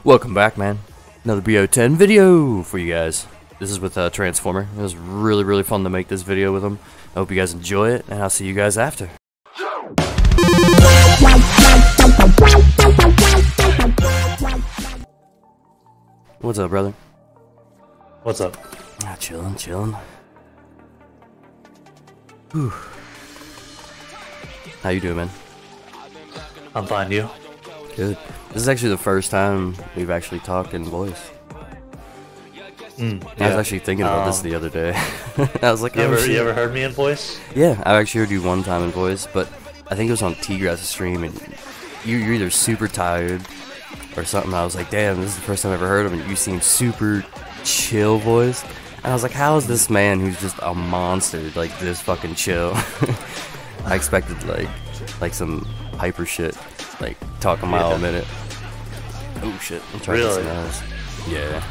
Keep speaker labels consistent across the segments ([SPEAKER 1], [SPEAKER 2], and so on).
[SPEAKER 1] Welcome back, man. Another BO10 video for you guys. This is with Transformer. It was really fun to make this video with him. I hope you guys enjoy it, and I'll see you guys after. What's up, brother?
[SPEAKER 2] What's up?
[SPEAKER 1] Ah, chillin'. Whew. How you doing, man?
[SPEAKER 2] I'm fine, you?
[SPEAKER 1] Good. This is actually the first time we've actually talked in voice.
[SPEAKER 2] Yeah.
[SPEAKER 1] I was actually thinking about this the other day. I was like,
[SPEAKER 2] you ever heard me in voice?
[SPEAKER 1] Yeah, I actually heard you one time in voice, but I think it was on T-Grass's stream, and you're either super tired or something. I was like, damn, this is the first time I ever heard him, and you seem super chill voice. And I was like, how is this man who's just a monster like this fucking chill? I expected like some hyper shit, like talk a mile a minute. Oh shit! I'm trying to get some eyes. Yeah.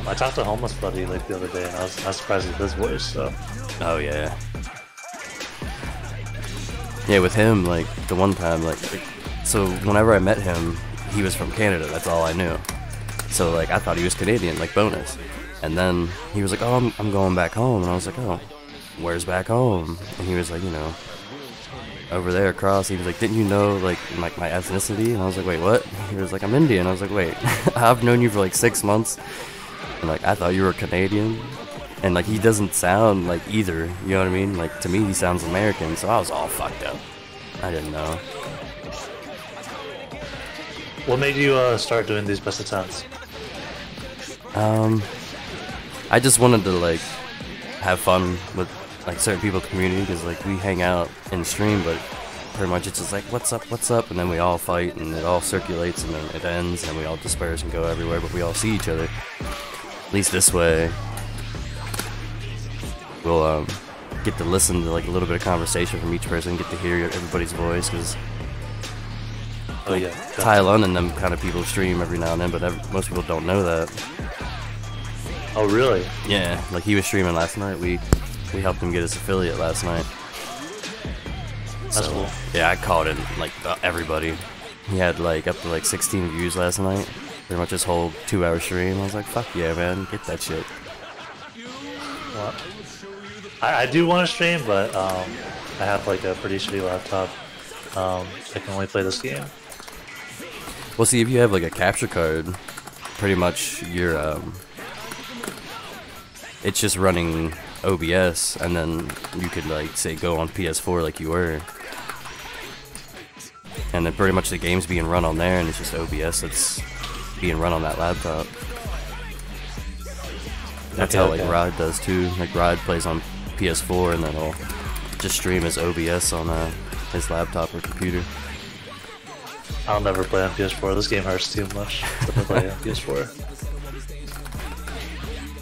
[SPEAKER 2] I talked to a homeless buddy like the other day, and I was surprised with his voice. So.
[SPEAKER 1] Oh yeah. Yeah, with him, like the one time, so whenever I met him, he was from Canada. That's all I knew. So like I thought he was Canadian, like bonus. And then he was like, "Oh, I'm going back home," and I was like, "Oh, where's back home?" And he was like, "You know, over there across." He was like, "Didn't you know like my ethnicity?" And I was like, "Wait, what?" He was like, "I'm Indian." I was like, "Wait, I've known you for like 6 months, and like I thought you were Canadian." And like he doesn't sound like either, you know what I mean? Like to me he sounds American, so I was all fucked up. I didn't know.
[SPEAKER 2] What made you start doing these best of 10s?
[SPEAKER 1] I just wanted to like have fun with like certain people in the community, because like we hang out in stream, but pretty much it's just like what's up, and then we all fight and it all circulates and then it ends and we all disperse and go everywhere, but we all see each other. At least this way we'll get to listen to like a little bit of conversation from each person, get to hear everybody's voice, because Ty Lund and them kind of people stream every now and then, but most people don't know that.
[SPEAKER 2] Oh really?
[SPEAKER 1] Yeah, like he was streaming last night. We helped him get his affiliate last night.
[SPEAKER 2] That's cool.
[SPEAKER 1] Yeah, I called in like everybody. He had like up to like 16 views last night. Pretty much his whole 2-hour stream. I was like, fuck yeah, man, get that shit.
[SPEAKER 2] Well, I do want to stream, but I have like a pretty shitty laptop. I can only play this game.
[SPEAKER 1] Well, see, if you have like a capture card, pretty much you're it's just running OBS, and then you could like say go on PS4 like you were, and then pretty much the game's being run on there, and it's just OBS that's being run on that laptop. That's how like Rod does too. Like Rod plays on PS4, and then he'll just stream his OBS on his laptop or computer.
[SPEAKER 2] I'll never play on PS4. This game hurts too much to play on PS4.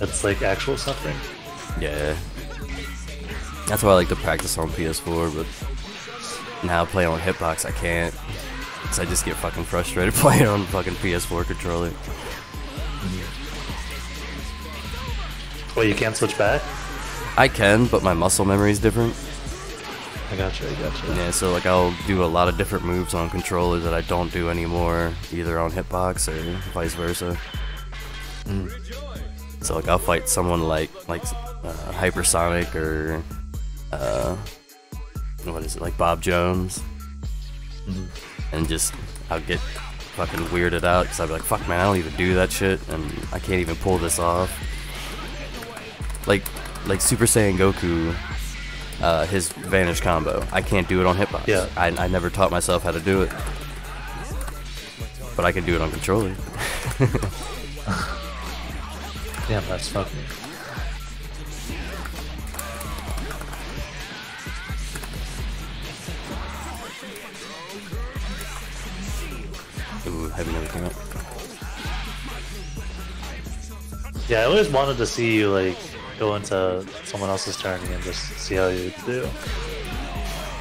[SPEAKER 2] It's like actual suffering.
[SPEAKER 1] Yeah. That's why I like to practice on PS4, but now playing on Hitbox I can't. Cause I just get fucking frustrated playing on fucking PS4 controller.
[SPEAKER 2] Wait, you can't switch back?
[SPEAKER 1] I can, but my muscle memory is different.
[SPEAKER 2] I gotcha.
[SPEAKER 1] Yeah, so like I'll do a lot of different moves on controllers that I don't do anymore, either on Hitbox or vice versa. So like I'll fight someone like Hypersonic or what is it, like Bob Jones, and just I'll get fucking weirded out because I'll be like, fuck man, I don't even do that shit, and I can't even pull this off. Like Super Saiyan Goku, his Vanish combo, I can't do it on Hitbox.
[SPEAKER 2] Yeah.
[SPEAKER 1] I never taught myself how to do it, but I can do it on controller.
[SPEAKER 2] Damn, that's fucking.
[SPEAKER 1] Ooh, heavy never came up.
[SPEAKER 2] Yeah, I always wanted to see you like go into someone else's tourney and just see how you do.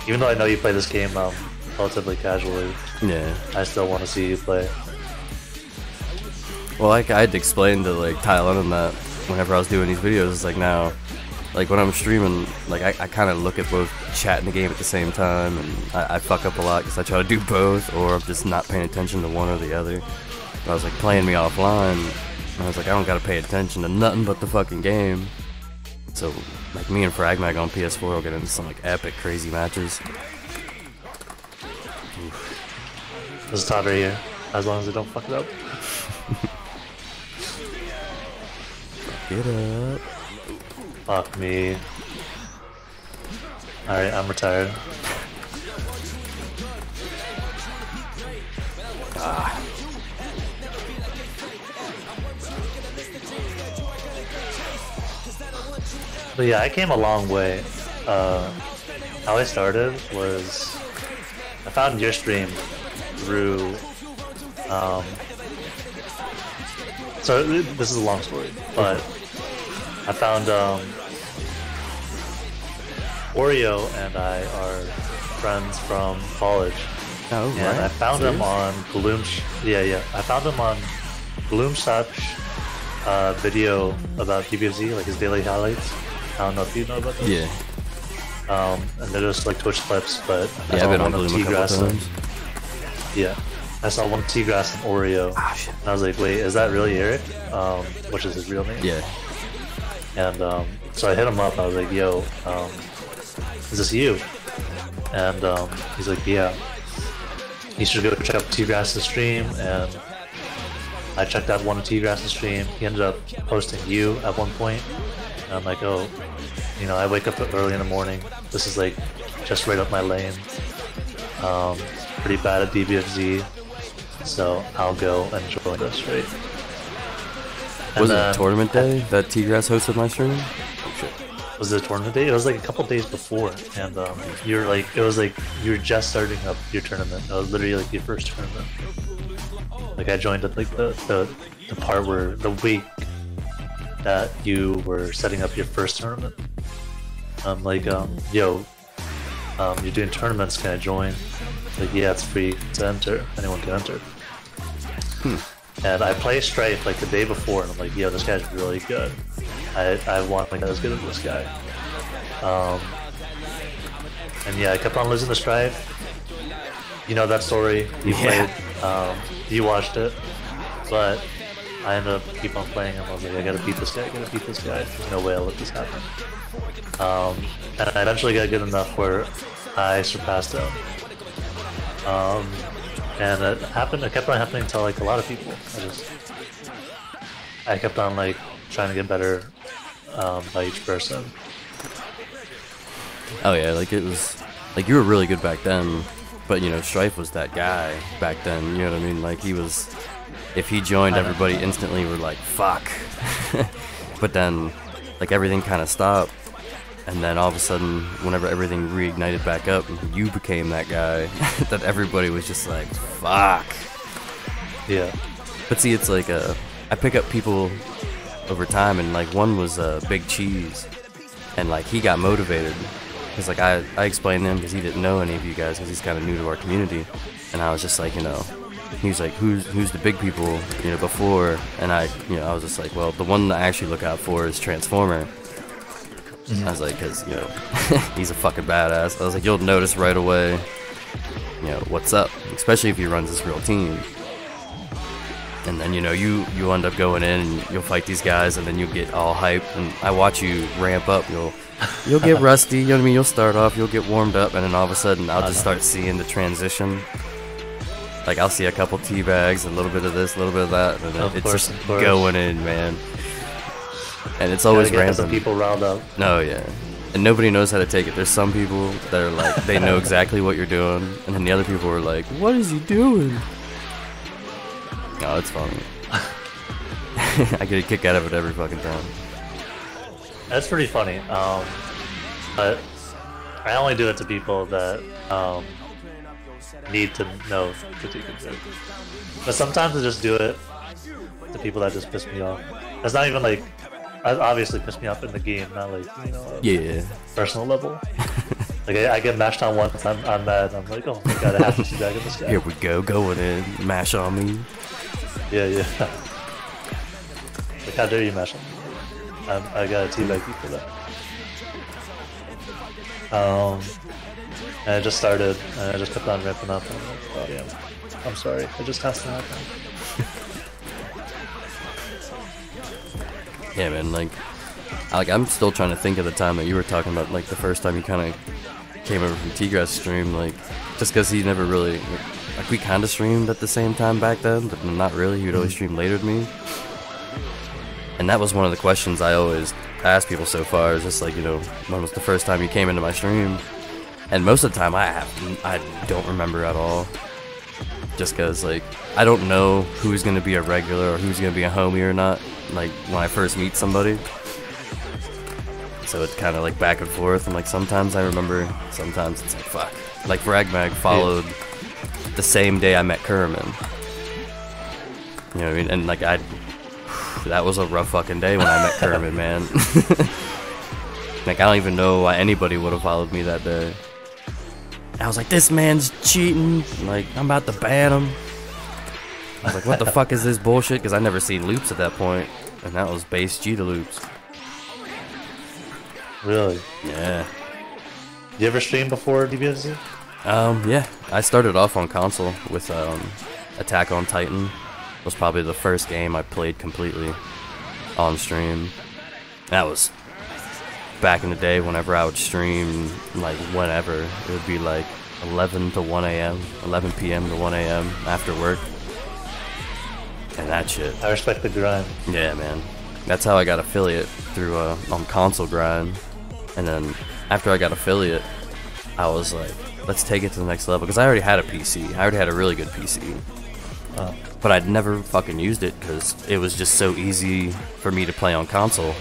[SPEAKER 2] Even though I know you play this game relatively casually,
[SPEAKER 1] Yeah.
[SPEAKER 2] I still want to see you play.
[SPEAKER 1] Well, like I had to explain to like Tyler and that whenever I was doing these videos, it's like now like when I'm streaming, like I kind of look at both chat and the game at the same time, and I fuck up a lot because I try to do both, or I'm just not paying attention to one or the other. But I was like playing me offline, and I was like, I don't gotta pay attention to nothing but the fucking game. So like me and Fragmag on PS4 will get into some like epic crazy matches.
[SPEAKER 2] This is top right here, as long as they don't fuck it up.
[SPEAKER 1] Get up.
[SPEAKER 2] Fuck me. Alright, I'm retired.
[SPEAKER 1] Ah.
[SPEAKER 2] But yeah, I came a long way. How I started was I found your stream through so this is a long story, but I found Oreo and I are friends from college.
[SPEAKER 1] Oh,
[SPEAKER 2] and
[SPEAKER 1] right.
[SPEAKER 2] I found him on Gloom's. Yeah. I found him on Gloom's video about BBFZ, like his daily highlights. I don't know if you know about those.
[SPEAKER 1] Yeah.
[SPEAKER 2] And they're just like Twitch clips, but I
[SPEAKER 1] Yeah,
[SPEAKER 2] saw
[SPEAKER 1] I've been on
[SPEAKER 2] one of
[SPEAKER 1] Bloom a couple
[SPEAKER 2] T-Grass and
[SPEAKER 1] times.
[SPEAKER 2] yeah, I saw one T-Grass and Oreo,
[SPEAKER 1] Ah, shit.
[SPEAKER 2] and I was like, wait, is that really Eric? Which is his real name?
[SPEAKER 1] Yeah.
[SPEAKER 2] And so I hit him up. I was like, yo, is this you? And he's like, yeah. You should go check out T-Grass's stream, and I checked out one of T-Grass's stream. He ended up posting you at one point, and I'm like, oh, you know, I wake up early in the morning. This is like just right up my lane. Pretty bad at BBFZ, so I'll go and join this, right?
[SPEAKER 1] Was it a tournament day that T-Grass hosted my stream? Oh shit.
[SPEAKER 2] Was it a tournament day? It was like a couple days before, and you're like, it was like you were just starting up your tournament. It was literally like your first tournament. Like I joined at like the part where the week that you were setting up your first tournament. I'm like, yo, you're doing tournaments, can I join? Like, yeah, it's free to enter. Anyone can enter. And I play Strife like the day before, and I'm like, yo, this guy's really good. I want to get as good as this guy. And yeah, I kept on losing the Strife. You know that story. You played. You watched it. But I ended up keep on playing, and I was like, I gotta beat this guy. I gotta beat this guy. There's no way I'll let this happen. And I eventually got good enough where I surpassed him. And it happened. It kept on happening to like a lot of people. I kept on like trying to get better by each person.
[SPEAKER 1] Oh yeah, like it was, like you were really good back then, but you know Strife was that guy back then. You know what I mean? Like he was. If he joined, everybody instantly were like, "Fuck!" But then, like everything kind of stopped. And then all of a sudden, whenever everything reignited back up, you became that guy that everybody was just like, fuck.
[SPEAKER 2] Yeah.
[SPEAKER 1] But see, it's like, I pick up people over time, and like one was Big Cheese. And like he got motivated. Because like I explained to him because he didn't know any of you guys because he's kind of new to our community. And I was just like, you know, he was like, who's the big people, you know, before? And I was just like, well, the one that I actually look out for is Transformer. I was like, because, you know, he's a fucking badass. I was like, you'll notice right away, you know, what's up, especially if he runs this real team. And then, you know, you end up going in and you'll fight these guys, and then you'll get all hyped, and I watch you ramp up. You'll get rusty, you know what I mean? You'll start off, you'll get warmed up, and then all of a sudden I'll just start seeing the transition. Like I'll see a couple teabags, a little bit of this, a little bit of that, and then it's just going in, man. And it's always random.
[SPEAKER 2] People riled up.
[SPEAKER 1] No, yeah. And nobody knows how to take it. There's some people that are like, they know exactly what you're doing, and then the other people are like, what is he doing? No, it's funny. I get a kick out of it every fucking time.
[SPEAKER 2] That's pretty funny. But I only do it to people that need to know critique and shit. But sometimes I just do it to people that just piss me off. It's not even like, obviously piss me off in the game, not like, you know, personal level. Like I get mashed on once, I'm mad. I'm like, oh my god, I have to teabag this guy.
[SPEAKER 1] Here we go, going in, mash on me.
[SPEAKER 2] Yeah. Like how dare you mash on me? I gotta teabag you for that. Um, and I just started, and I just kept on ripping up. And I'm like, oh yeah, I'm sorry. It just has to happen.
[SPEAKER 1] Yeah, man. Like I'm still trying to think of the time that you were talking about, like the first time you kind of came over from T-Grass stream, like just because he never really, like we kind of streamed at the same time back then, but not really. He would always stream later than me, and that was one of the questions I always ask people so far. Is just like, you know, when was the first time you came into my stream? And most of the time I don't remember at all, just because like I don't know who's gonna be a regular or who's gonna be a homie or not, like when I first meet somebody. So it's kind of like back and forth, and like sometimes I remember, sometimes it's like fuck. Like Ragmag followed the same day I met Kerman. You know what I mean? And like that was a rough fucking day when I met Kerman, man. Like I don't even know why anybody would have followed me that day. I was like, this man's cheating. Like I'm about to ban him. I was like, what the fuck is this bullshit? Because I never seen loops at that point, and that was base G to loops.
[SPEAKER 2] Really?
[SPEAKER 1] Yeah.
[SPEAKER 2] You ever streamed before DBFZ?
[SPEAKER 1] Yeah. I started off on console with Attack on Titan. Was probably the first game I played completely on stream. That was back in the day whenever I would stream, like whenever. It would be like 11 to 1 a.m., 11 p.m. to 1 a.m. after work. And that shit.
[SPEAKER 2] I respect the grind.
[SPEAKER 1] Yeah, man. That's how I got affiliate, through on console grind. And then after I got affiliate, I was like, let's take it to the next level. Because I already had a PC. I already had a really good PC. But I'd never fucking used it because it was just so easy for me to play on console.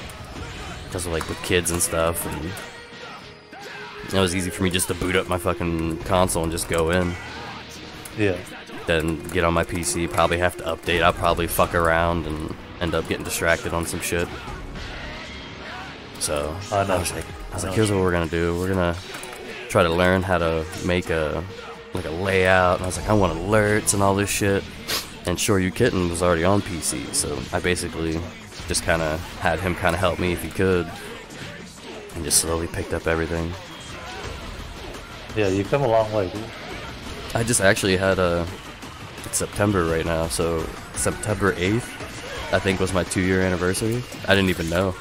[SPEAKER 1] Because like with kids and stuff. And it was easy for me just to boot up my fucking console and just go in.
[SPEAKER 2] Yeah.
[SPEAKER 1] Then get on my PC, probably have to update. I'll probably fuck around and end up getting distracted on some shit. So I was like, here's what we're gonna do. We're gonna try to learn how to make a layout. And I was like, I want alerts and all this shit. And Sure You Kitten was already on PC, so I basically just kind of had him kind of help me if he could, and just slowly picked up everything.
[SPEAKER 2] Yeah, you've come a long way, dude.
[SPEAKER 1] I just actually had it's September right now, so September 8th, I think, was my 2-year anniversary. I didn't even know.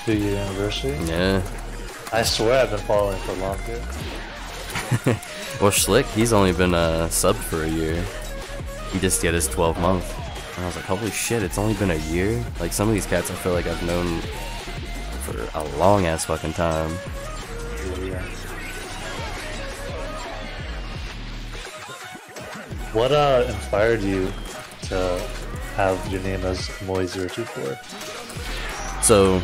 [SPEAKER 2] 2-year anniversary?
[SPEAKER 1] Yeah.
[SPEAKER 2] I swear I've been following for longer.
[SPEAKER 1] Well, Schlick, he's only been subbed for a year. He just did his 12 month. And I was like, holy shit, it's only been a year? Like, some of these cats I feel like I've known for a long ass fucking time.
[SPEAKER 2] Yeah. What inspired you to have your name as Moy024?
[SPEAKER 1] So,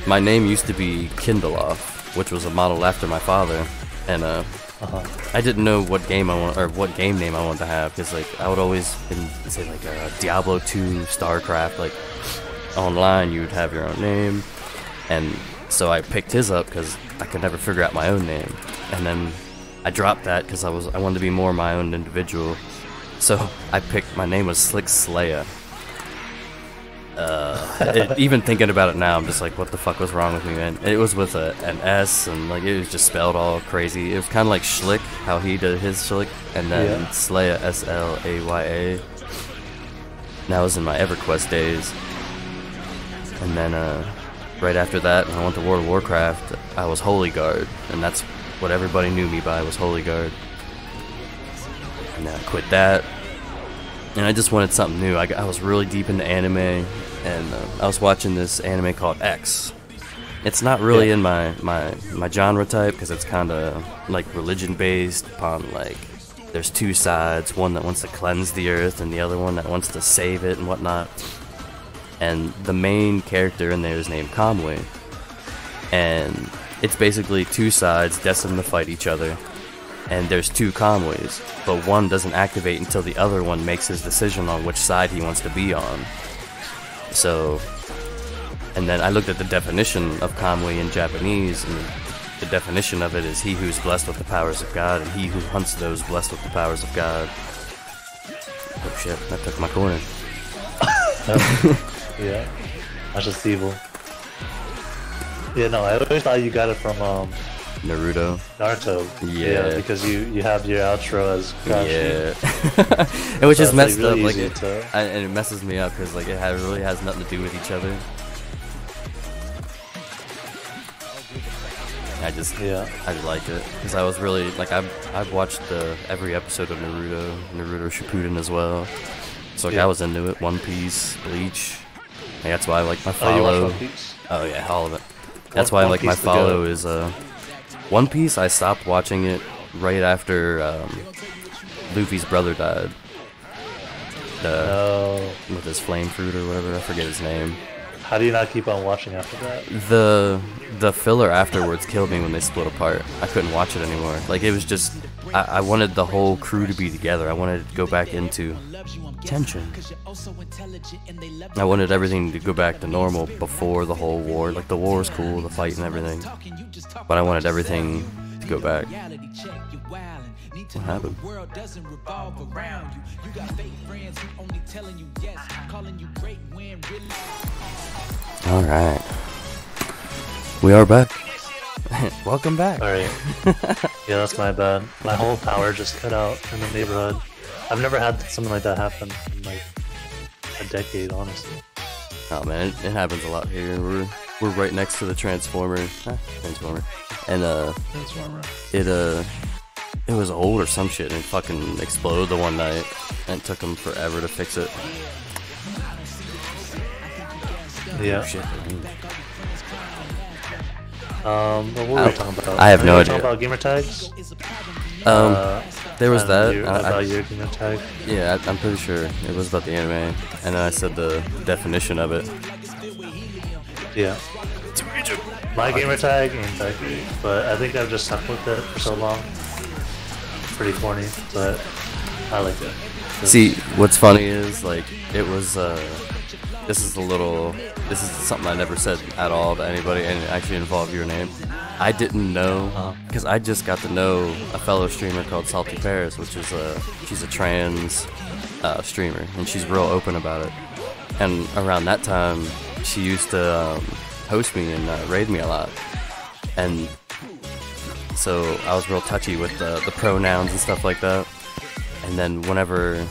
[SPEAKER 1] my name used to be Kindleoff, which was a model after my father, and I didn't know what game I want, or what game name I wanted to have, because like I would always say like Diablo 2, StarCraft, like online you would have your own name, and so I picked his up because I could never figure out my own name, and then I dropped that because I wanted to be more my own individual, so I picked, my name was Slick Slaya. Even thinking about it now, I'm just like, what the fuck was wrong with me, man? It was with an S, and like it was just spelled all crazy. It was kind of like Schlick, how he did his Schlick, and then Slaya, S-L-A-Y-A. That was in my EverQuest days. And then right after that, when I went to World of Warcraft, I was Holy Guard, and that's what everybody knew me by, was Holy Guard. And then I quit that, and I just wanted something new. I was really deep into anime, and I was watching this anime called X. It's not really in my genre type, because it's kind of like religion based upon, like, there's two sides, one that wants to cleanse the earth and the other one that wants to save it and whatnot. And the main character in there is named Conway, and it's basically two sides destined to fight each other. And there's two Conways, but one doesn't activate until the other one makes his decision on which side he wants to be on. So, and then I looked at the definition of Conway in Japanese, and the definition of it is he who's blessed with the powers of God, and he who hunts those blessed with the powers of God. Oh shit, that took my corner.
[SPEAKER 2] Yeah, that's just evil. Yeah, no, I always thought you got it from
[SPEAKER 1] Naruto.
[SPEAKER 2] Naruto.
[SPEAKER 1] Yeah.
[SPEAKER 2] because you have your outro as Kakashi.
[SPEAKER 1] Yeah. And which
[SPEAKER 2] So
[SPEAKER 1] is
[SPEAKER 2] it's,
[SPEAKER 1] messed
[SPEAKER 2] like, really
[SPEAKER 1] up. Like,
[SPEAKER 2] easy to-
[SPEAKER 1] and it messes me up because like it really has nothing to do with each other. I just liked it because I was really like I've watched every episode of Naruto Shippuden as well. So like I was into it. One Piece, Bleach. Like, that's why I like my follow.
[SPEAKER 2] Oh, you watch One Piece?
[SPEAKER 1] Oh yeah, all of it. That's why I like my follow is One Piece. I stopped watching it right after Luffy's brother died. With his flame fruit or whatever, I forget his name.
[SPEAKER 2] How do you not keep on watching after that?
[SPEAKER 1] The filler afterwards killed me when they split apart. I couldn't watch it anymore. Like, it was just I wanted the whole crew to be together. I wanted to go back into tension. I wanted everything to go back to normal before the whole war. Like, the war was cool, the fight and everything, but I wanted everything to go back. What happened? All right, we are back. Welcome back.
[SPEAKER 2] Alright. Yeah, that's my bad. My whole power just cut out in the neighborhood. I've never had something like that happen in like a decade, honestly.
[SPEAKER 1] Oh man, it happens a lot here. We're right next to the transformer, and it was old or some shit, and it fucking exploded the one night, and it took them forever to fix it.
[SPEAKER 2] Yeah.
[SPEAKER 1] Shit.
[SPEAKER 2] What were we talking about?
[SPEAKER 1] I have no idea.
[SPEAKER 2] Talking about gamer tags?
[SPEAKER 1] There was that.
[SPEAKER 2] About your gamer tag?
[SPEAKER 1] Yeah, I'm pretty sure it was about the anime, and then I said the definition of it.
[SPEAKER 2] Yeah. My gamer tag ain't that great, but I think I've just stuck with it for so long. It's pretty corny, but I like it.
[SPEAKER 1] See, what's funny is like it was. This is something I never said at all to anybody, and it actually involved your name. I didn't know, because I just got to know a fellow streamer called Salty Paris, which is she's a trans streamer, and she's real open about it. And around that time, she used to host me and raid me a lot. And so I was real touchy with the pronouns and stuff like that. And then whenever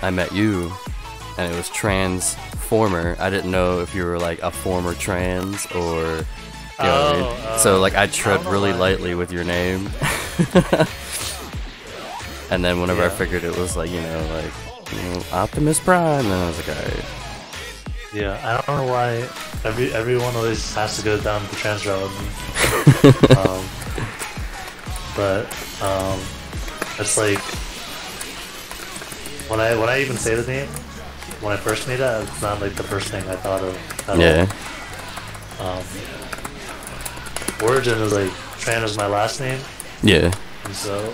[SPEAKER 1] I met you, and it was transformer, I didn't know if you were like a former trans or you know what I mean? So like I tread really lightly with your name. And then whenever I figured it was like, Optimus Prime, and I was like, alright.
[SPEAKER 2] Yeah, I don't know why everyone always has to go down the trans route with me. But it's like when I even say the name, when I first made it, it's not like the first thing I thought of at all. Origin is like Tran is my last name.
[SPEAKER 1] Yeah.
[SPEAKER 2] And so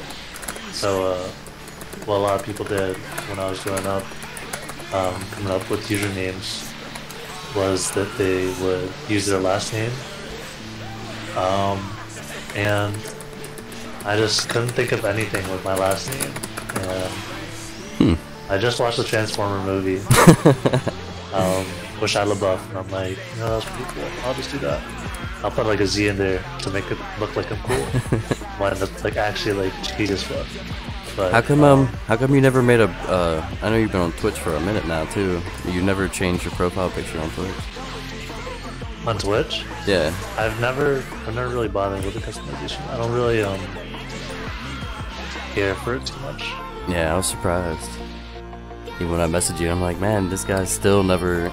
[SPEAKER 2] what a lot of people did when I was growing up, coming up with usernames, was that they would use their last name. And I just couldn't think of anything with my last name. And I just watched the Transformer movie, with Shia LaBeouf, and I'm like, that's pretty cool. I'll just do that. I'll put like a Z in there to make it look like I'm cool. When it's like actually like cheesy as fuck. But
[SPEAKER 1] how come you never made a? I know you've been on Twitch for a minute now too. You never changed your profile picture on Twitch.
[SPEAKER 2] On Twitch?
[SPEAKER 1] Yeah.
[SPEAKER 2] I've never really bothered with the customization. I don't really care for it too much.
[SPEAKER 1] Yeah, I was surprised. Even when I messaged you, I'm like, man, this guy still never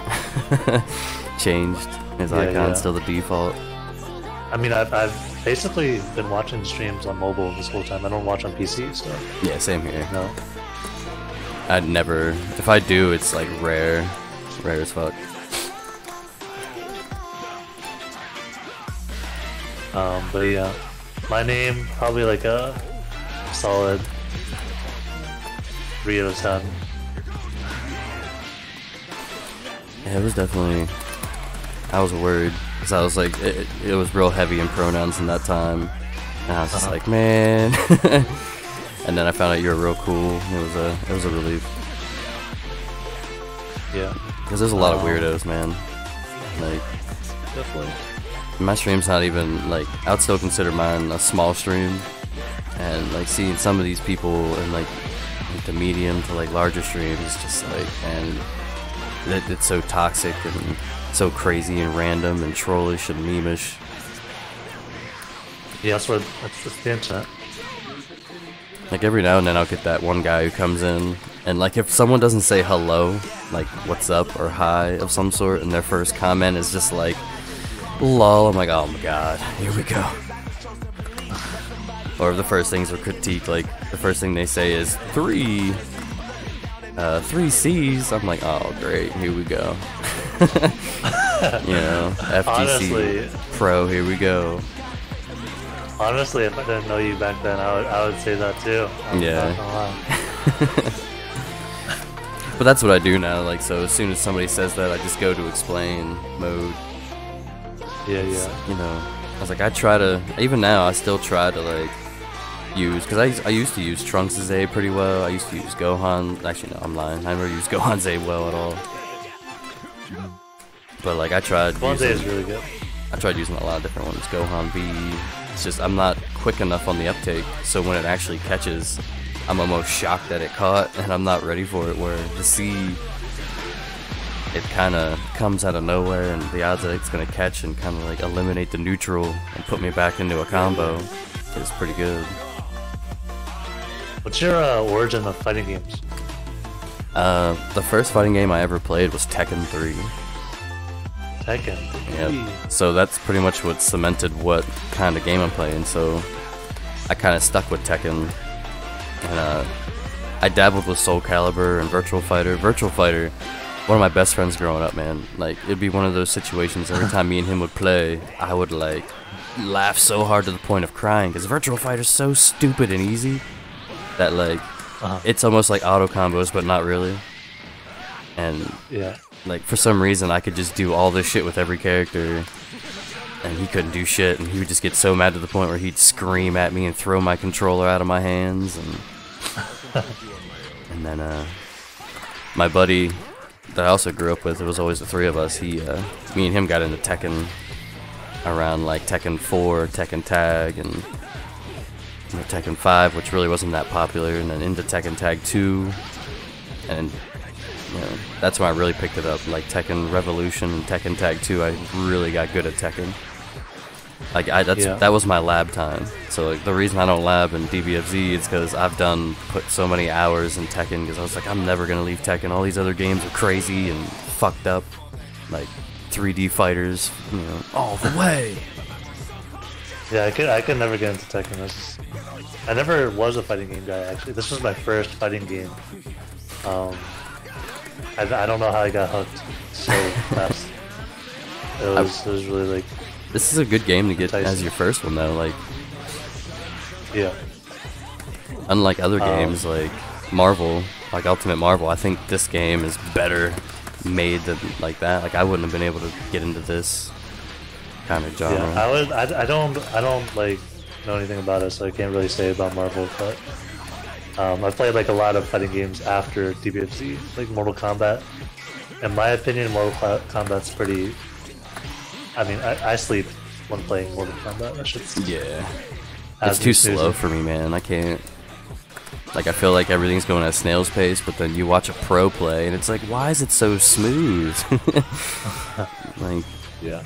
[SPEAKER 1] changed his icon, still the default.
[SPEAKER 2] I mean, I've basically been watching streams on mobile this whole time. I don't watch on PC, so.
[SPEAKER 1] Yeah, same here.
[SPEAKER 2] No.
[SPEAKER 1] I'd never. If I do, it's like rare as fuck.
[SPEAKER 2] But yeah, my name probably like a solid 3 out of 10.
[SPEAKER 1] Yeah, it was definitely. I was worried because I was like, it was real heavy in pronouns in that time, and I was just like, man. And then I found out you were real cool. It was a relief.
[SPEAKER 2] Yeah,
[SPEAKER 1] because there's a lot of weirdos, man. Like,
[SPEAKER 2] definitely.
[SPEAKER 1] My stream's not even like, I would still consider mine a small stream, and like seeing some of these people in like the medium to like larger streams is just like, and it's so toxic and so crazy and random and trollish and memeish.
[SPEAKER 2] Yeah, that's the internet.
[SPEAKER 1] Like every now and then I'll get that one guy who comes in, and like if someone doesn't say hello, like what's up or hi of some sort, and their first comment is just like lol, I'm like, oh my god, here we go. Or the first things are critiqued, like the first thing they say is three C's. I'm like, oh great, here we go. You know, FGC
[SPEAKER 2] Honestly,
[SPEAKER 1] Pro, here we go.
[SPEAKER 2] Honestly, if I didn't know you back then, I would say that too. I'm
[SPEAKER 1] Yeah.
[SPEAKER 2] not gonna lie.
[SPEAKER 1] But that's what I do now. Like, so as soon as somebody says that, I just go to explain mode.
[SPEAKER 2] Yeah.
[SPEAKER 1] You know, I was like, I try to, even now, I still try to like use, because I used to use Trunks' A pretty well. I used to use Gohan. Actually, no, I'm lying. I never used Gohan's A well at all. But like, I tried.
[SPEAKER 2] Gohan's A is really good.
[SPEAKER 1] I tried using a lot of different ones. Gohan V. It's just I'm not quick enough on the uptake, so when it actually catches, I'm almost shocked that it caught, and I'm not ready for it. Where the C, it kind of comes out of nowhere, and the odds that it's gonna catch and kind of like eliminate the neutral and put me back into a combo is pretty good.
[SPEAKER 2] What's your origin of fighting games?
[SPEAKER 1] The first fighting game I ever played was Tekken 3.
[SPEAKER 2] Tekken.
[SPEAKER 1] Yep. So that's pretty much what cemented what kind of game I'm playing. So I kind of stuck with Tekken, and I dabbled with Soul Calibur and Virtual Fighter. Virtual Fighter, one of my best friends growing up, man. Like, it'd be one of those situations every time me and him would play, I would like laugh so hard to the point of crying, because Virtual Fighter's so stupid and easy that like it's almost like auto combos, but not really. And
[SPEAKER 2] yeah,
[SPEAKER 1] like for some reason I could just do all this shit with every character, and he couldn't do shit, and he would just get so mad to the point where he'd scream at me and throw my controller out of my hands. And then my buddy that I also grew up with, it was always the three of us, me and him got into Tekken around like Tekken 4, Tekken Tag, and Tekken 5, which really wasn't that popular, and then into Tekken Tag 2, and you know, that's when I really picked it up. Like Tekken Revolution and Tekken Tag 2, I really got good at Tekken. Like that was my lab time. So like the reason I don't lab in DBFZ is because I've put so many hours in Tekken, because I was like, I'm never gonna leave Tekken. All these other games are crazy and fucked up, like 3D fighters, you know, all the way.
[SPEAKER 2] Yeah, I could never get into Tekken. I never was a fighting game guy, actually. This was my first fighting game. I don't know how I got hooked so fast. It was really like...
[SPEAKER 1] This is a good game to get as your first one, though. Like,
[SPEAKER 2] yeah.
[SPEAKER 1] Unlike other games like Marvel, like Ultimate Marvel, I think this game is better made than like that. Like, I wouldn't have been able to get into this kind of genre.
[SPEAKER 2] Yeah, I don't like know anything about it, so I can't really say about Marvel. But I've played like a lot of fighting games after DBFZ, like Mortal Kombat. In my opinion, Mortal Kombat's pretty. I mean, I sleep when playing Mortal Kombat. That shit's
[SPEAKER 1] it's too slow for me, man. I can't. Like, I feel like everything's going at snail's pace, but then you watch a pro play, and it's like, why is it so smooth? Like,
[SPEAKER 2] yeah.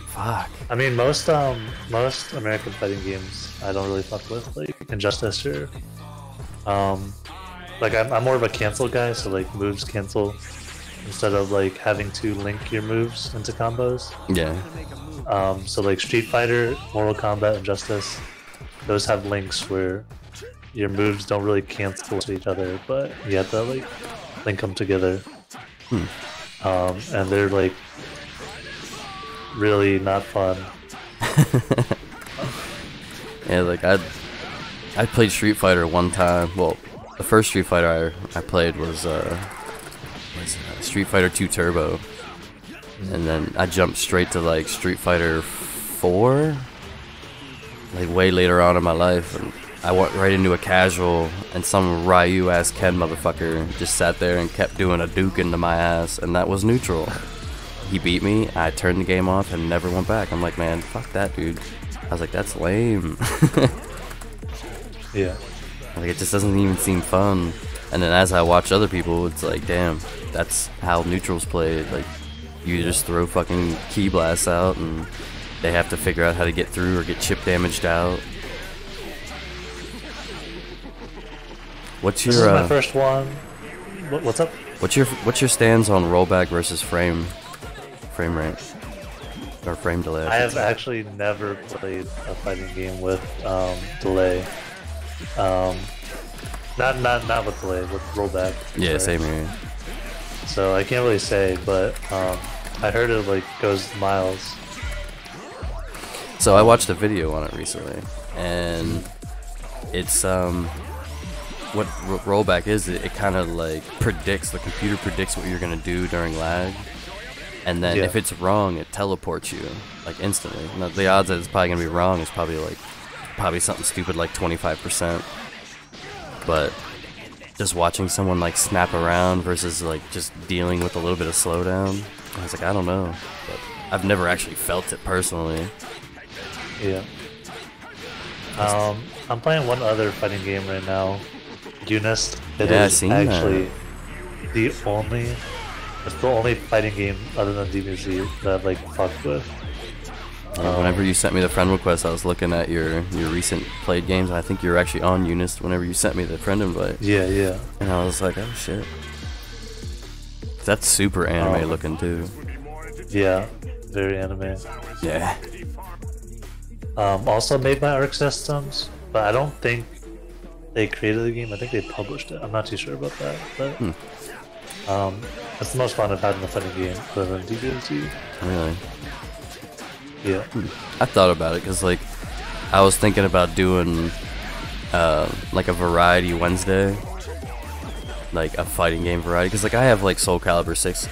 [SPEAKER 1] Fuck.
[SPEAKER 2] I mean, most American fighting games I don't really fuck with, like Injustice or, like I'm more of a cancel guy, so like moves cancel instead of like having to link your moves into combos.
[SPEAKER 1] Yeah.
[SPEAKER 2] So like Street Fighter, Mortal Kombat, Injustice, those have links where your moves don't really cancel to each other, but you have to like link them together. And they're like really not fun.
[SPEAKER 1] Yeah, like I played Street Fighter one time. Well, the first Street Fighter I played was Street Fighter 2 Turbo, and then I jumped straight to like Street Fighter 4, like way later on in my life, and I went right into a casual, and some Ryu ass Ken motherfucker just sat there and kept doing a duke into my ass, and that was neutral. he beat me. I turned the game off and never went back. I'm like, man, fuck that, dude. I was like, that's lame.
[SPEAKER 2] Yeah.
[SPEAKER 1] Like, it just doesn't even seem fun. And then as I watch other people, it's like, damn, that's how neutrals play. Like, you just throw fucking key blasts out, and they have to figure out how to get through or get chip damaged out. What's your?
[SPEAKER 2] This is my first one. What's up?
[SPEAKER 1] What's your stands on rollback versus frame rate or frame delay?
[SPEAKER 2] I have actually never played a fighting game with delay. Not with delay, with rollback.
[SPEAKER 1] Yeah, same here.
[SPEAKER 2] So I can't really say, but I heard it like goes miles.
[SPEAKER 1] So I watched a video on it recently, and it's what rollback is. It kind of like the computer predicts what you're gonna do during lag, and then if it's wrong, it teleports you like instantly. Now, the odds that it's probably gonna be wrong is probably something stupid like 25%. But just watching someone like snap around versus like just dealing with a little bit of slowdown, I was like, I don't know. But I've never actually felt it personally.
[SPEAKER 2] Yeah. I'm playing one other fighting game right now, Unist. It is actually the only fighting game other than DBZ that I've like fucked with.
[SPEAKER 1] Whenever you sent me the friend request, I was looking at your recent played games, and I think you were actually on Unist whenever you sent me the friend invite.
[SPEAKER 2] Yeah.
[SPEAKER 1] And I was like, oh shit. That's super anime looking too.
[SPEAKER 2] Yeah, very anime.
[SPEAKER 1] Yeah.
[SPEAKER 2] Also made by Arc Systems, but I don't think they created the game. I think they published it. I'm not too sure about that, but it's the most fun I've had in a fighting game other than DBZ.
[SPEAKER 1] Really?
[SPEAKER 2] Yeah.
[SPEAKER 1] I thought about it because like I was thinking about doing like a variety Wednesday, like a fighting game variety, because like I have like Soul Calibur 6,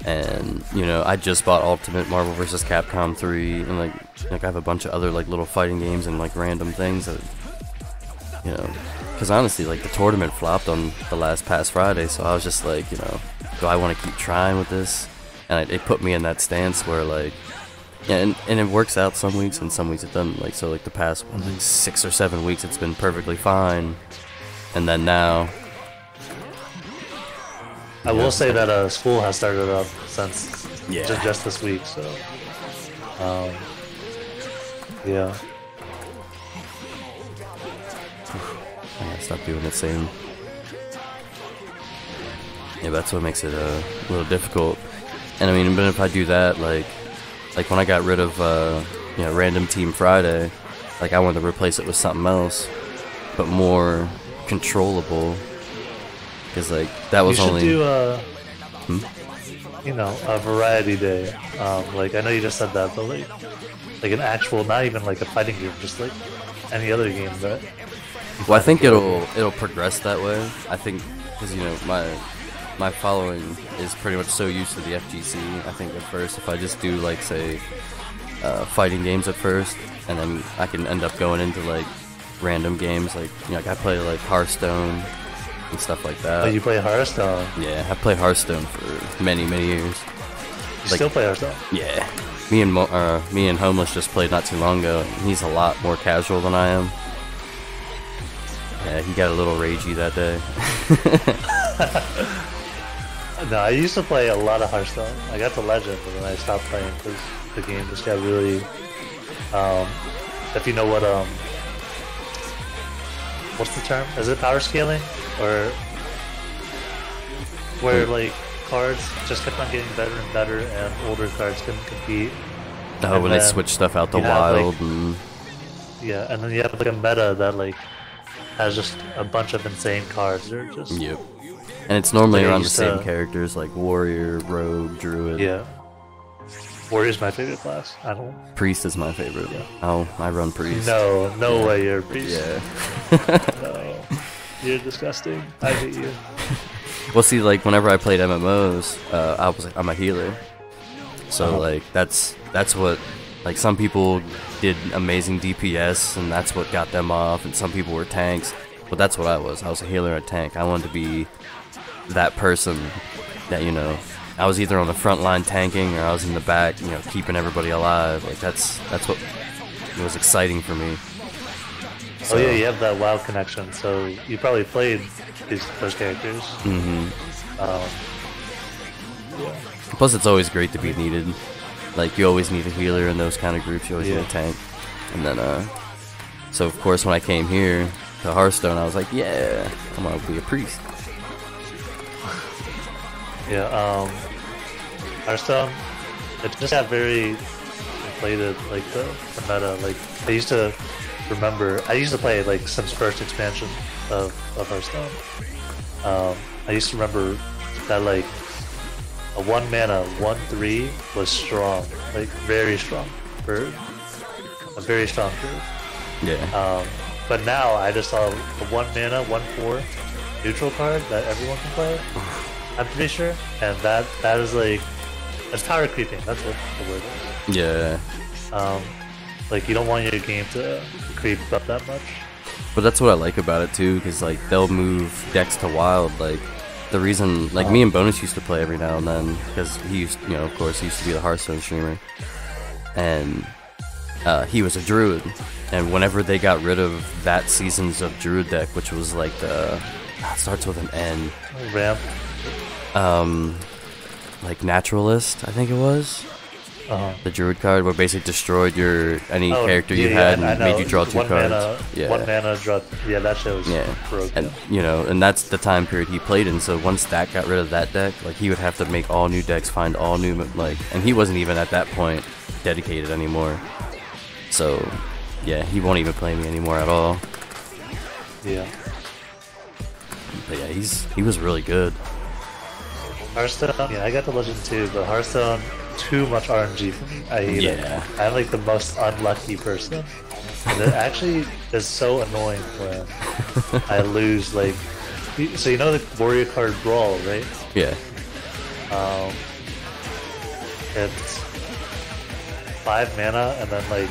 [SPEAKER 1] and you know I just bought Ultimate Marvel vs. Capcom 3, and like I have a bunch of other like little fighting games and like random things that, you know, because honestly like the tournament flopped on the past Friday, so I was just like, you know, do I want to keep trying with this? And it put me in that stance where like, yeah, and it works out some weeks and some weeks it doesn't. Like, so like the past like 6 or 7 weeks it's been perfectly fine, and then now
[SPEAKER 2] I will say that school has started up since just this week, so yeah.
[SPEAKER 1] I gotta stop doing it soon. Yeah, that's what makes it a little difficult. And I mean, even if I do that, like when I got rid of you know, Random Team Friday, like I wanted to replace it with something else, but more controllable. Because like that was only.
[SPEAKER 2] You should do you know, a variety day. Like I know you just said that, but like an actual, not even like a fighting game, just like any other game, right?
[SPEAKER 1] Well, I think it'll progress that way. I think because, you know, my following is pretty much so used to the FGC. I think at first, if I just do like say fighting games at first, and then I can end up going into like random games, like, you know, like I play like Hearthstone and stuff like that.
[SPEAKER 2] Oh, you play Hearthstone?
[SPEAKER 1] Yeah, I play Hearthstone for many years.
[SPEAKER 2] You still play Hearthstone?
[SPEAKER 1] Yeah. Me and Homeless just played not too long ago, and he's a lot more casual than I am. Yeah, he got a little ragey that day.
[SPEAKER 2] No, I used to play a lot of Hearthstone. I got to Legend, but then I stopped playing because the game just got really. If you know what what's the term? Is it power scaling, or where like cards just kept on getting better and better, and older cards couldn't compete?
[SPEAKER 1] Oh, when they switch stuff out to wild,
[SPEAKER 2] like,
[SPEAKER 1] and
[SPEAKER 2] yeah, and then you have like a meta that like has just a bunch of insane cards. They're just
[SPEAKER 1] and it's normally around the same characters like Warrior, Rogue, Druid.
[SPEAKER 2] Yeah. Warrior's my favorite class. I don't.
[SPEAKER 1] Priest is my favorite.
[SPEAKER 2] Yeah.
[SPEAKER 1] Oh, I run Priest.
[SPEAKER 2] No way you're a Priest.
[SPEAKER 1] Yeah.
[SPEAKER 2] No. You're disgusting. I hate you.
[SPEAKER 1] Well, see, like whenever I played MMOs, I'm a healer. So like that's what, like, some people did amazing DPS and that's what got them off, and some people were tanks. But that's what I was. I was a healer and a tank. I wanted to be that person that, you know, I was either on the front line tanking or I was in the back, you know, keeping everybody alive. Like that's what was exciting for me. So,
[SPEAKER 2] oh yeah, you have that WoW connection, so you probably played those characters.
[SPEAKER 1] Mm-hmm.
[SPEAKER 2] Yeah.
[SPEAKER 1] Plus, it's always great to be needed. Like you always need a healer in those kind of groups. You always need a tank. And then, so of course, when I came here to Hearthstone, I was like, yeah, I'm gonna be a priest.
[SPEAKER 2] Yeah. Hearthstone, it just got very inflated, like the meta. Like I used to play like since first expansion of Hearthstone. I used to remember that like a 1 mana 1/3 was strong, like very strong for a very strong curve.
[SPEAKER 1] Yeah.
[SPEAKER 2] But now I just saw a 1 mana 1/4 neutral card that everyone can play. I'm pretty sure, and that is like that's power creeping. That's what the word is.
[SPEAKER 1] Yeah.
[SPEAKER 2] Like you don't want your game to creep up that much.
[SPEAKER 1] But that's what I like about it too, because like they'll move decks to wild. Like the reason, like me and Bonus used to play every now and then, because he used, you know, of course, he used to be the Hearthstone streamer, and he was a druid. And whenever they got rid of that season's of druid deck, which was like the it starts with an N.
[SPEAKER 2] Ramp.
[SPEAKER 1] Like naturalist, I think it was. The druid card, where basically destroyed any character you had and made you draw 2 cards.
[SPEAKER 2] Yeah. 1 mana draw. Yeah, that shit was broken.
[SPEAKER 1] And you know, and that's the time period he played in. So once that got rid of that deck, like he would have to make all new decks, find all new and he wasn't even at that point dedicated anymore. So yeah, he won't even play me anymore at all.
[SPEAKER 2] Yeah.
[SPEAKER 1] But yeah, he was really good.
[SPEAKER 2] Hearthstone, yeah, I got the Legend too, but Hearthstone, too much RNG for me. I hate it. I'm like the most unlucky person. And it actually is so annoying when I lose, like... So you know the Warrior card Brawl, right?
[SPEAKER 1] Yeah.
[SPEAKER 2] It's 5 mana and then like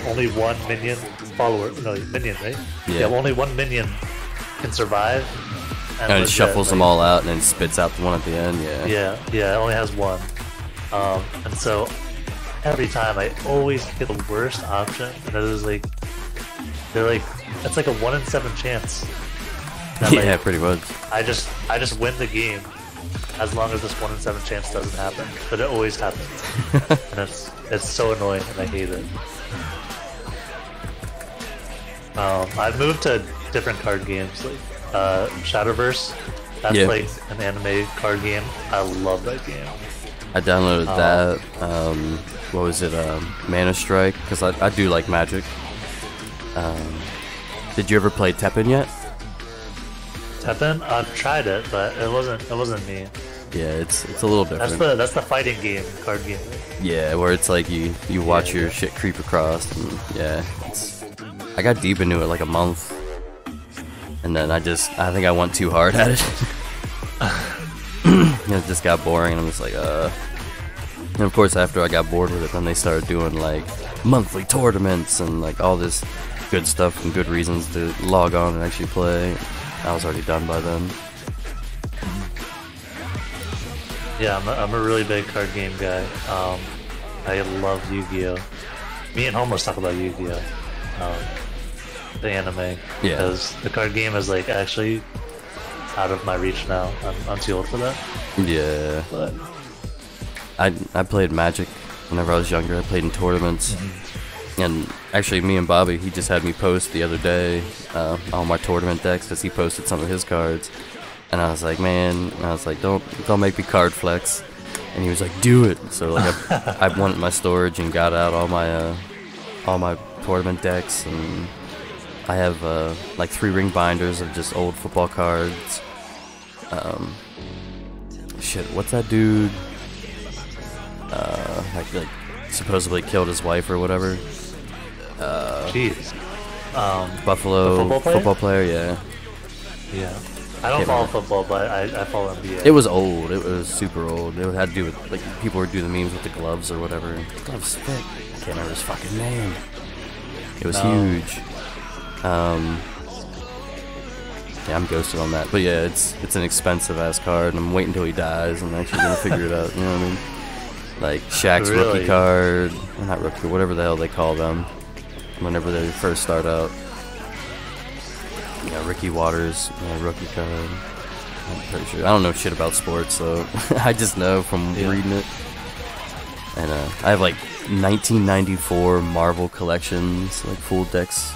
[SPEAKER 2] only one minion follower, no, minion, right? Yeah, only one minion can survive.
[SPEAKER 1] And it shuffles them all out and then spits out the one at the end,
[SPEAKER 2] Yeah, it only has one. And so every time I always get the worst option, and it is like, it's like a 1 in 7 chance. That, like,
[SPEAKER 1] yeah, pretty much.
[SPEAKER 2] I just win the game as long as this 1 in 7 chance doesn't happen, but it always happens. And it's so annoying and I hate it. I've moved to different card games, like Shadowverse. That's like an anime card game. I love that game.
[SPEAKER 1] I downloaded that. What was it? Mana Strike, because I do like Magic. Did you ever play Teppen yet?
[SPEAKER 2] Teppen? I've tried it, but it wasn't me.
[SPEAKER 1] Yeah, it's a little different.
[SPEAKER 2] That's the fighting game, card game.
[SPEAKER 1] Yeah, where it's like you watch your shit creep across, and yeah, I got deep into it like a month, and then I think I went too hard at it. It just got boring, and I'm just like, And of course, after I got bored with it, then they started doing like monthly tournaments and like all this good stuff and good reasons to log on and actually play. I was already done by then.
[SPEAKER 2] Yeah, I'm a really big card game guy. I love Yu-Gi-Oh! Me and Homer talk about Yu-Gi-Oh! The anime.
[SPEAKER 1] Yeah.
[SPEAKER 2] Because the card game is like actually out of my reach now. I'm too old for that.
[SPEAKER 1] Yeah.
[SPEAKER 2] But
[SPEAKER 1] I played Magic whenever I was younger. I played in tournaments. And actually, me and Bobby, he just had me post the other day all my tournament decks because he posted some of his cards. And I was like, man, don't make me card flex. And he was like, do it. So like I went in my storage and got out all my tournament decks, and I have like 3 ring binders of just old football cards. Shit, what's that dude? Like supposedly killed his wife or whatever.
[SPEAKER 2] jeez.
[SPEAKER 1] Buffalo football player, yeah.
[SPEAKER 2] Yeah. I don't follow football, but I follow NBA.
[SPEAKER 1] It was old. It was super old. It had to do with, like, people were doing the memes with the gloves or whatever. Gloves fit. I can't remember his fucking name. It was huge. Yeah, I'm ghosted on that. But yeah, it's an expensive ass card, and I'm waiting until he dies, and I'm actually gonna figure it out. You know what I mean? Like Shaq's
[SPEAKER 2] Really?
[SPEAKER 1] rookie card, well, not rookie, whatever the hell they call them, whenever they first start out. Yeah, Ricky Waters, rookie card. I'm pretty sure. I don't know shit about sports, so I just know from reading it. And I have like 1994 Marvel collections, like full decks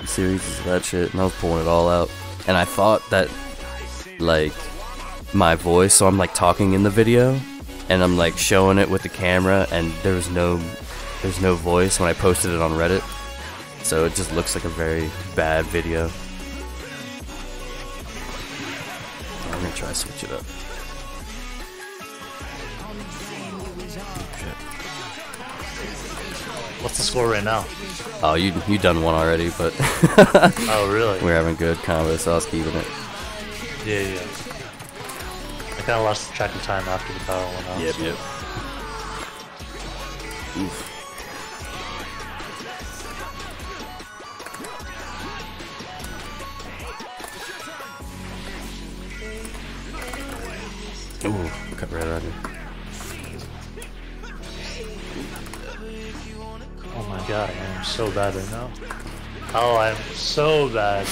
[SPEAKER 1] series of that shit, and I was pulling it all out. And I thought that, like, my voice, so I'm like talking in the video, and I'm like showing it with the camera, and there's no voice when I posted it on Reddit, so it just looks like a very bad video. I'm gonna try to switch it up. Shit.
[SPEAKER 2] What's the score right now?
[SPEAKER 1] Oh, you done one already, but
[SPEAKER 2] Oh, really?
[SPEAKER 1] we're having good combo, so I was keeping it.
[SPEAKER 2] Yeah. I kind of lost track of time after the battle went out.
[SPEAKER 1] Yep. Oof. Ooh, cut right around here.
[SPEAKER 2] Oh my god, I am so bad right now. Oh, I'm so bad.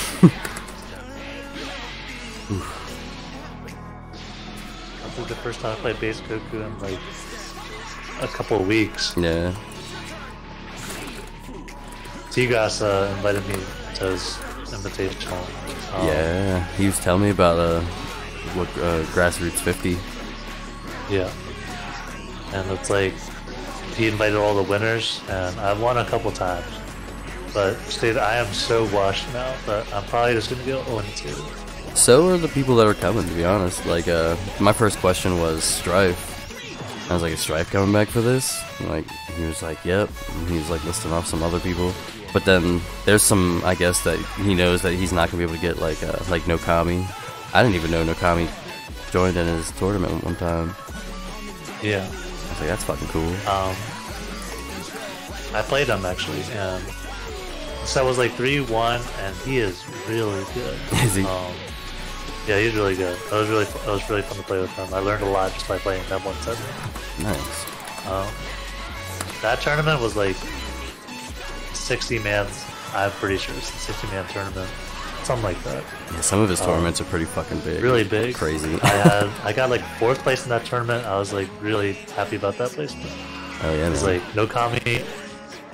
[SPEAKER 2] This is the first time I played Base Goku in like a couple of weeks.
[SPEAKER 1] Yeah.
[SPEAKER 2] T-Gas invited me to his invitation.
[SPEAKER 1] Yeah, he was telling me about what Grassroots 50.
[SPEAKER 2] Yeah. And it's like, he invited all the winners, and I've won a couple times. But I am so washed now that I'm probably just going to go 0-2.
[SPEAKER 1] So are the people that are coming, to be honest. Like, my first question was Strife. I was like, is Strife coming back for this? And like, he was like, yep. And he was like listing off some other people. But then there's some, I guess, that he knows that he's not going to be able to get, like Nokami. I didn't even know Nokami joined in his tournament one time.
[SPEAKER 2] Yeah.
[SPEAKER 1] I was like, that's fucking cool.
[SPEAKER 2] I played him actually, and so I was like 3-1, and he is really good.
[SPEAKER 1] Is he?
[SPEAKER 2] Yeah, he's really good. It was really fun to play with him. I learned a lot just by playing that one set.
[SPEAKER 1] Nice.
[SPEAKER 2] That tournament was like 60 man. I'm pretty sure it's a 60-man tournament, something like that.
[SPEAKER 1] Yeah, some of his tournaments are pretty fucking big.
[SPEAKER 2] Really big.
[SPEAKER 1] Crazy.
[SPEAKER 2] I got like 4th place in that tournament. I was like really happy about that placement.
[SPEAKER 1] Oh yeah,
[SPEAKER 2] It was
[SPEAKER 1] man.
[SPEAKER 2] like Nokami.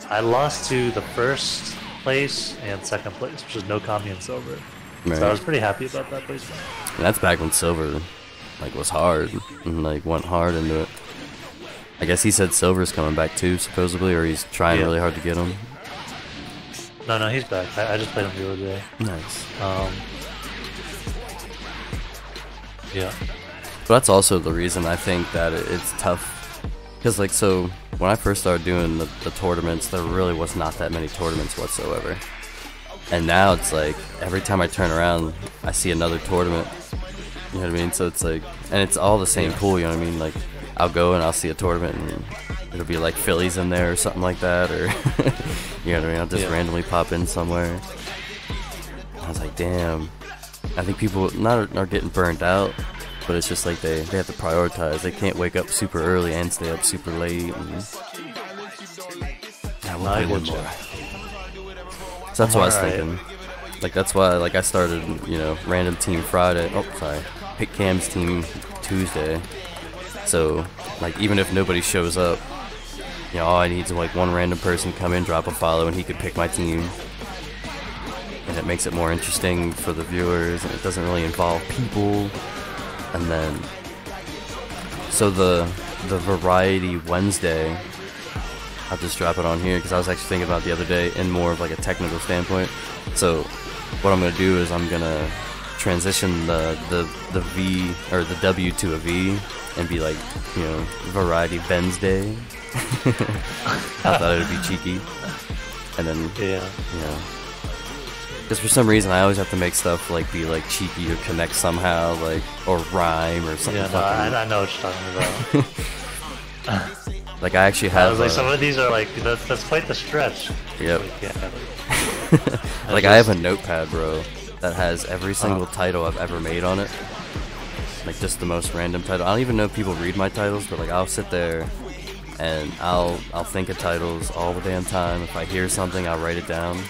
[SPEAKER 2] I lost to the 1st place and 2nd place, which is Nokami and Silver.
[SPEAKER 1] Right.
[SPEAKER 2] So I was pretty happy about that placement.
[SPEAKER 1] And that's back when Silver, like, was hard and like went hard into it. I guess he said Silver's coming back too, supposedly, or he's trying really hard to get him.
[SPEAKER 2] No, he's back. I just played him the other day.
[SPEAKER 1] Nice.
[SPEAKER 2] Yeah.
[SPEAKER 1] But that's also the reason I think that it's tough. Because, like, so when I first started doing the tournaments, there really was not that many tournaments whatsoever. And now it's like, every time I turn around, I see another tournament. You know what I mean? So it's like, and it's all the same pool, you know what I mean? Like, I'll go and I'll see a tournament and it'll be like Phillies in there or something like that, or, you know what I mean? I'll just randomly pop in somewhere. I was like, damn. I think people are getting burned out, but it's just like they have to prioritize. They can't wake up super early and stay up super late. And I will play one more. So that's what I was thinking. Like, that's why, like, I started, you know, random team Friday. Oh, sorry. Pick Cam's team Tuesday. So, like, even if nobody shows up, you know, all I need is, like, one random person come in, drop a follow, and he could pick my team. And it makes it more interesting for the viewers, and it doesn't really involve people. And then, so the Variety Wednesday, I'll just drop it on here, because I was actually thinking about it the other day in more of, like, a technical standpoint. So, what I'm going to do is I'm going to transition the V, or the W to a V, and be like, you know, Variety Wednesday. I thought it would be cheeky. And then, you know, because for some reason I always have to make stuff like be like cheeky or connect somehow, like, or rhyme or something.
[SPEAKER 2] Yeah, no, I know what you're talking about.
[SPEAKER 1] Like, I actually have,
[SPEAKER 2] I was like, some of these are like, that's quite the stretch.
[SPEAKER 1] Yep.
[SPEAKER 2] Like,
[SPEAKER 1] like, I have a notepad, bro, that has every single title I've ever made on it. Like just the most random title. I don't even know if people read my titles, but like I'll sit there and I'll think of titles all the damn time. If I hear something, I'll write it down.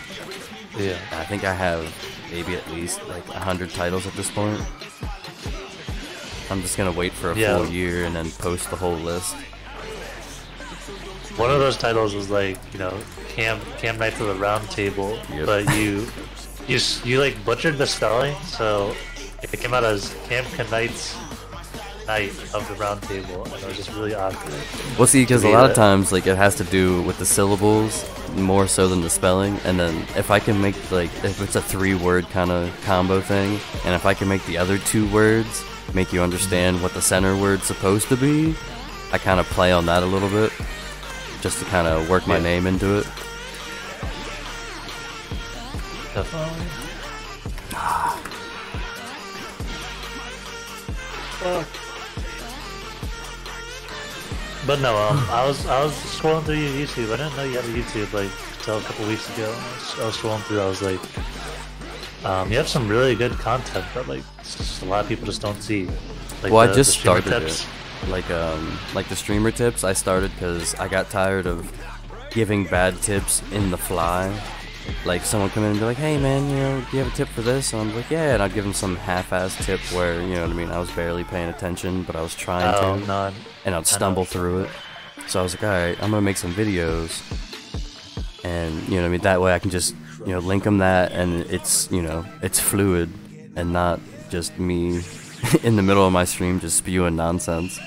[SPEAKER 2] Yeah.
[SPEAKER 1] I think I have maybe at least like 100 titles at this point. I'm just gonna wait for a full year and then post the whole list.
[SPEAKER 2] One of those titles was like, you know, Cam Knights of the Round Table, but you like butchered the spelling, so it came out as Cam Knights Knight of the Round Table, and it was just really awkward.
[SPEAKER 1] Well, see, because a lot of times like it has to do with the syllables more so than the spelling, and then if I can make like if it's a 3-word kind of combo thing, and if I can make the other 2 words make you understand what the center word's supposed to be, I kind of play on that a little bit. Just to kind of work my name into it.
[SPEAKER 2] Definitely. But no, I was scrolling through your YouTube. I didn't know you had a YouTube like until a couple weeks ago. I was scrolling through. I was like, you have some really good content that like a lot of people just don't see. Like,
[SPEAKER 1] well, I just started it. Like the streamer tips, I started because I got tired of giving bad tips in the fly. Like someone come in and be like, "Hey man, you know, do you have a tip for this?" And I'm like, "Yeah," and I'd give them some half-ass tip where, you know what I mean, I was barely paying attention, but I was trying to, and I'd stumble through it. So I was like, "All right, I'm gonna make some videos," and you know what I mean. That way I can just, you know, link them that, and it's, you know, it's fluid and not just me in the middle of my stream just spewing nonsense.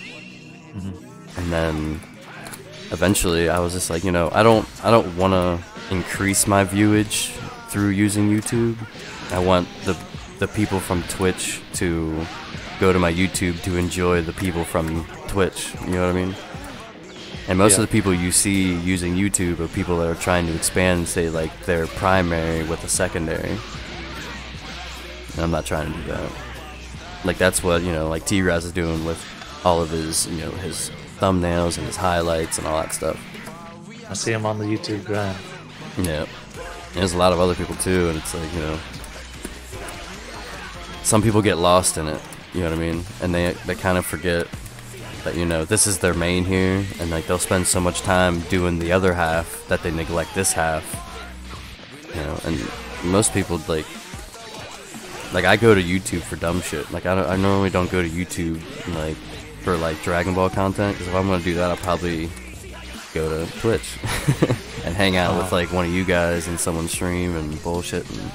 [SPEAKER 1] And then eventually I was just like, you know, I don't want to increase my viewage through using YouTube. I want the people from Twitch to go to my YouTube to enjoy the people from Twitch, you know what I mean? And most of the people you see using YouTube are people that are trying to expand, say, like their primary with a secondary. And I'm not trying to do that. Like that's what, you know, like T-Raz is doing with all of his, you know, his thumbnails and his highlights and all that stuff.
[SPEAKER 2] I see him on the YouTube grind.
[SPEAKER 1] Yeah. There's a lot of other people too, and it's like, you know, some people get lost in it, you know what I mean? And they kind of forget that, you know, this is their main here, and like they'll spend so much time doing the other half that they neglect this half. You know, and most people like I go to YouTube for dumb shit. Like I normally don't go to YouTube like for like Dragon Ball content, because if I'm gonna do that, I'll probably go to Twitch and hang out with like one of you guys in someone's stream and bullshit. And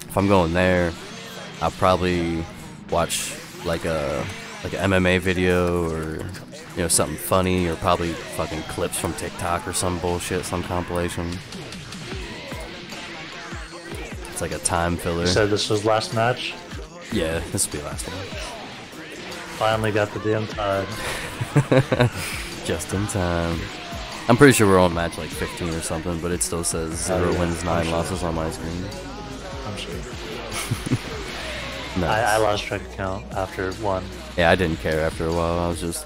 [SPEAKER 1] if I'm going there, I'll probably watch like an MMA video or, you know, something funny, or probably fucking clips from TikTok or some bullshit, some compilation. It's like a time filler.
[SPEAKER 2] You said this was last match?
[SPEAKER 1] Yeah, this will be last one.
[SPEAKER 2] Finally got the damn time.
[SPEAKER 1] Just in time. I'm pretty sure we're on match like 15 or something, but it still says 0 wins, 9 losses on my screen.
[SPEAKER 2] I'm sure.
[SPEAKER 1] Nice.
[SPEAKER 2] I lost track of count after 1.
[SPEAKER 1] Yeah, I didn't care after a while. I was just...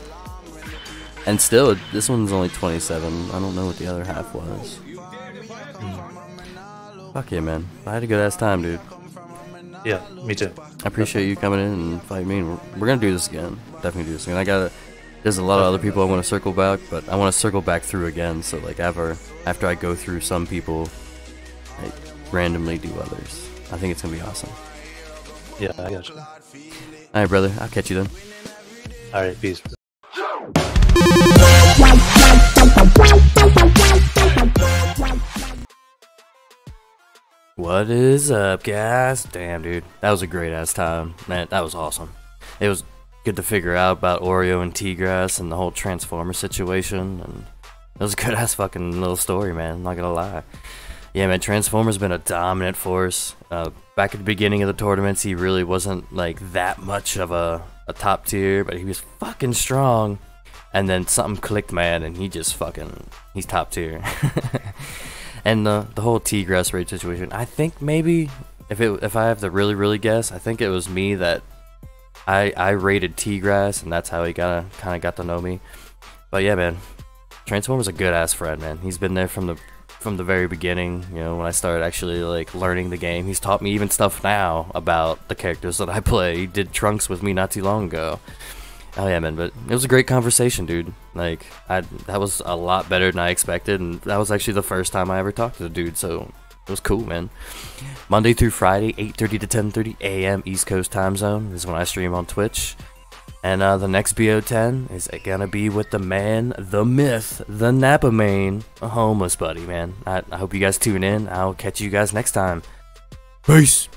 [SPEAKER 1] And still, this one's only 27. I don't know what the other half was. Fuck yeah, man. I had a good ass time, dude.
[SPEAKER 2] Yeah, me too.
[SPEAKER 1] I appreciate you coming in and fighting me. We're gonna do this again. Definitely do this again. There's a lot of other people I want to circle back, but I want to circle back through again. So like after I go through some people, I randomly do others. I think it's gonna be awesome.
[SPEAKER 2] Yeah, I got you.
[SPEAKER 1] Alright, brother. I'll catch you then.
[SPEAKER 2] Alright, peace.
[SPEAKER 1] What is up, guys? Damn, dude. That was a great-ass time. Man, that was awesome. It was good to figure out about Oreo and T-Grass and the whole Transformer situation, and it was a good-ass fucking little story, man. Not gonna lie. Yeah, man, Transformer's been a dominant force. Back at the beginning of the tournaments, he really wasn't, like, that much of a top tier, but he was fucking strong. And then something clicked, man, and he's top tier. And the whole T-Grass raid situation, I think maybe, if I have to really guess, I think it was me that I raided T-Grass, and that's how he kind of got to know me. But yeah, man, Transformer's a good-ass friend, man. He's been there from from the very beginning. You know, when I started actually like learning the game, he's taught me even stuff now about the characters that I play. He did Trunks with me not too long ago. Oh yeah, man, but it was a great conversation, dude. Like, that was a lot better than I expected, and that was actually the first time I ever talked to the dude, so it was cool, man. Monday through Friday, 8:30 to 10:30 a.m. East Coast time zone is when I stream on Twitch. And the next BO10 is gonna be with the man, the myth, the Napa main, a homeless buddy, man. I hope you guys tune in. I'll catch you guys next time. Peace!